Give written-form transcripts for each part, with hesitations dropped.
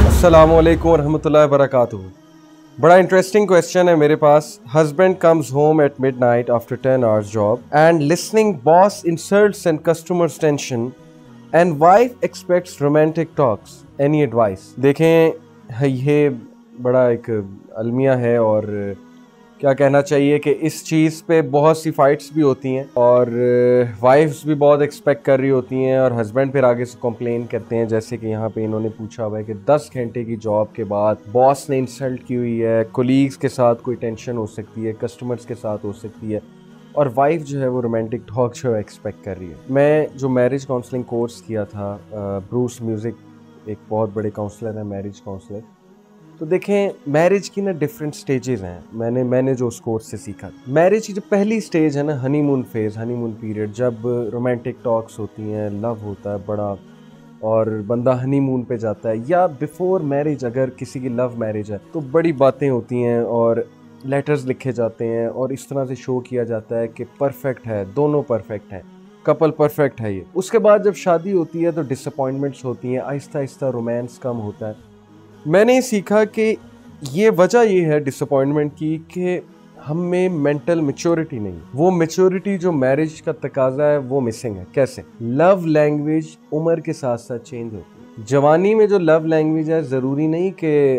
अस्सलामु अलैकुम वरहमतुल्लाहि वबरकातुहू। बड़ा इंटरेस्टिंग क्वेश्चन है मेरे पास। Husband comes home at midnight after 10 hours job and listening boss insults and customers tension and wife expects romantic talks, any advice. देखें, ये बड़ा एक अलमिया है और क्या कहना चाहिए कि इस चीज़ पे बहुत सी फाइट्स भी होती हैं और वाइफ्स भी बहुत एक्सपेक्ट कर रही होती हैं और हस्बैंड फिर आगे से कंप्लेन करते हैं। जैसे कि यहाँ पे इन्होंने पूछा हुआ है कि 10 घंटे की जॉब के बाद बॉस ने इंसल्ट की हुई है, कोलीग्स के साथ कोई टेंशन हो सकती है, कस्टमर्स के साथ हो सकती है और वाइफ जो है वो रोमांटिक टॉक जो है एक्सपेक्ट कर रही है। मैं जो मैरिज काउंसलिंग कोर्स किया था, ब्रूस म्यूज़िक एक बहुत बड़े काउंसलर है, मैरिज काउंसलर। तो देखें, मैरिज की ना डिफरेंट स्टेजेस हैं। मैंने जो उस कोर्स से सीखा, मैरिज की जो पहली स्टेज है ना, हनीमून फेज, हनीमून पीरियड, जब रोमांटिक टॉक्स होती हैं, लव होता है बड़ा और बंदा हनीमून पे जाता है, या बिफोर मैरिज अगर किसी की लव मैरिज है तो बड़ी बातें होती हैं और लेटर्स लिखे जाते हैं और इस तरह से शो किया जाता है कि परफेक्ट है, दोनों परफेक्ट हैं, कपल परफेक्ट है ये। उसके बाद जब शादी होती है तो डिसअपॉइंटमेंट्स होती हैं, आहिस्ता आहिस्ता रोमांस कम होता है। मैंने सीखा कि ये वजह ये है डिसअपॉइंटमेंट की कि हम में मेंटल मैच्योरिटी नहीं, वो मैच्योरिटी जो मैरिज का तकाजा है वो मिसिंग है। कैसे? लव लैंग्वेज उम्र के साथ साथ चेंज होती है। जवानी में जो लव लैंग्वेज है ज़रूरी नहीं कि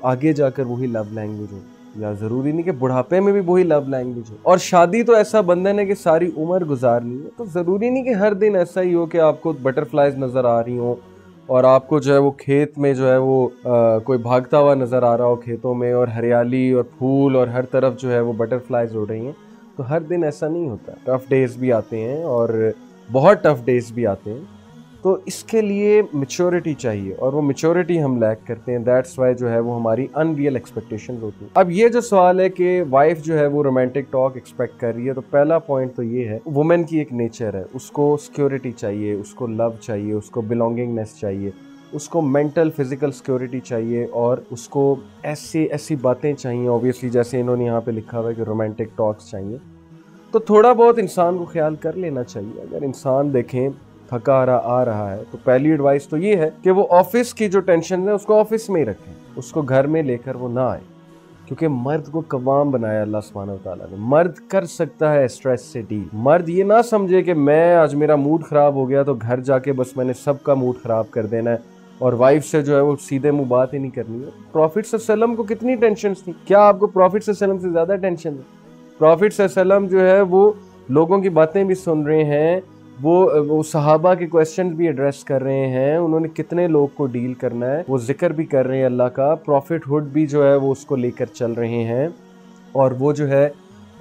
आगे जाकर वही लव लैंग्वेज हो, या ज़रूरी नहीं कि बुढ़ापे में भी वही लव लैंग्वेज हो। और शादी तो ऐसा बंधन है कि सारी उम्र गुजारनी है, तो ज़रूरी नहीं कि हर दिन ऐसा ही हो कि आपको बटरफ्लाइज नज़र आ रही हो और आपको जो है वो खेत में जो है वो कोई भागता हुआ नज़र आ रहा हो खेतों में, और हरियाली और फूल और हर तरफ जो है वो बटरफ्लाइज उड़ रही हैं। तो हर दिन ऐसा नहीं होता, टफ़ डेज भी आते हैं और बहुत टफ़ डेज भी आते हैं। तो इसके लिए मैच्योरिटी चाहिए और वो मैच्योरिटी हम लैक करते हैं। दैट्स वाई जो है वो हमारी अनरियल एक्सपेक्टेशंस होती हैं। अब ये जो सवाल है कि वाइफ जो है वो रोमांटिक टॉक एक्सपेक्ट कर रही है, तो पहला पॉइंट तो ये है, वुमेन की एक नेचर है, उसको सिक्योरिटी चाहिए, उसको लव चाहिए, उसको बिलोंगिंगनेस चाहिए, उसको मेंटल फिजिकल सिक्योरिटी चाहिए और उसको ऐसी बातें चाहिए। ऑब्वियसली जैसे इन्होंने यहाँ पे लिखा हुआ है कि रोमांटिक टॉक्स चाहिए, तो थोड़ा बहुत इंसान को ख्याल कर लेना चाहिए। अगर इंसान देखें थका आ रहा है तो पहली एडवाइस तो ये है कि वो ऑफिस की जो टेंशन है उसको ऑफिस में ही रखें, उसको घर में लेकर वो ना आए, क्योंकि मर्द को कवाम बनाया अल्लाह सुब्हानहू व तआला ने। मर्द कर सकता है स्ट्रेस से डील। मर्द ये ना समझे कि मैं आज मेरा मूड ख़राब हो गया तो घर जाके बस मैंने सबका मूड ख़राब कर देना है और वाइफ से जो है वो सीधे मुँह बात ही नहीं करनी है। प्रॉफिट सल्लल्लाहु को कितनी टेंशन थी, क्या आपको प्रॉफिट सल्लल्लाहु से ज़्यादा टेंशन है? प्रॉफिट सल्लल्लाहु जो है वो लोगों की बातें भी सुन रहे हैं, वो सहाबा के क्वेश्चंस भी एड्रेस कर रहे हैं, उन्होंने कितने लोग को डील करना है वो जिक्र भी कर रहे हैं अल्लाह का, प्रॉफिट हुड भी जो है वो उसको लेकर चल रहे हैं और वो जो है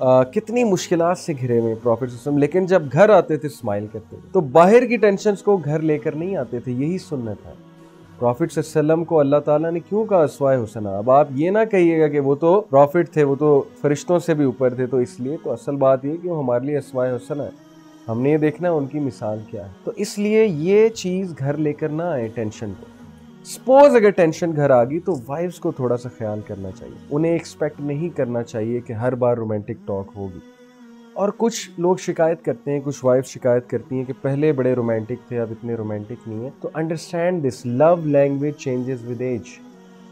कितनी मुश्किलात से घिरे हुए प्रॉफिट सिस्टम। लेकिन जब घर आते थे स्माइल करते थे, तो बाहर की टेंशंस को घर लेकर नहीं आते थे। यही सुन्नत है। प्रॉफिट सल्लल्लाहु को अल्लाह ताला ने क्यों कहा अस्वाए हुसना? अब आप ये ना कहिएगा कि वो तो प्रॉफिट थे, वो तो फरिश्तों से भी ऊपर थे, तो इसलिए। तो असल बात ये कि वो हमारे लिए अस्वाए हुसना है, हमने ये देखना है उनकी मिसाल क्या है। तो इसलिए ये चीज़ घर लेकर ना आए टेंशन को। सपोज अगर टेंशन घर आ गई तो वाइफ्स को थोड़ा सा ख्याल करना चाहिए, उन्हें एक्सपेक्ट नहीं करना चाहिए कि हर बार रोमांटिक टॉक होगी। और कुछ लोग शिकायत करते हैं, कुछ वाइफ शिकायत करती हैं कि पहले बड़े रोमांटिक थे, अब इतने रोमांटिक नहीं है। तो understand this, love language changes with age.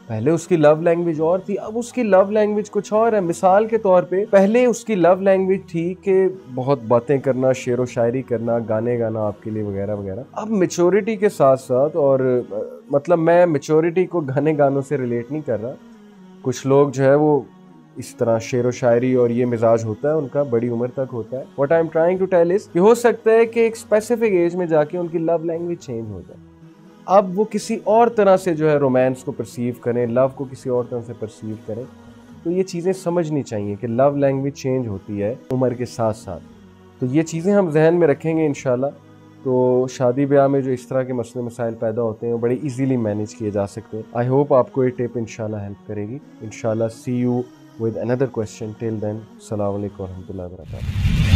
पहले उसकी लव लैंग्वेज और थी, अब उसकी लव लैंग्वेज कुछ और है। मिसाल के तौर पे पहले उसकी लव लैंग्वेज थी कि बहुत बातें करना, शेरो शायरी करना, गाने गाना आपके लिए वगैरह वगैरह। अब मैच्योरिटी के साथ साथ, और मतलब मैं मैच्योरिटी को गाने गानों से रिलेट नहीं कर रहा, कुछ लोग जो है वो इस तरह शेरो शायरी और ये मिजाज होता है उनका, बड़ी उम्र तक होता है। What I am trying to tell is कि हो सकता है कि एक स्पेसिफिक एज में जाके उनकी लव लैंग्वेज चेंज हो जाए। अब वो किसी और तरह से जो है रोमांस को परसीव करें, लव को किसी और तरह से परसीव करें। तो ये चीज़ें समझनी चाहिए कि लव लैंग्वेज चेंज होती है उम्र के साथ साथ। तो ये चीज़ें हम जहन में रखेंगे इंशाल्लाह। तो शादी ब्याह में जो इस तरह के मसले मसाइल पैदा होते हैं वो बड़े इजीली मैनेज किए जा सकते हैं। आई होप आपको ये टिप इंशाल्लाह हेल्प करेगी। इंशाल्लाह सी you with another question. Till then, Assalamu alaikum warahmatullahi wabarakatuh.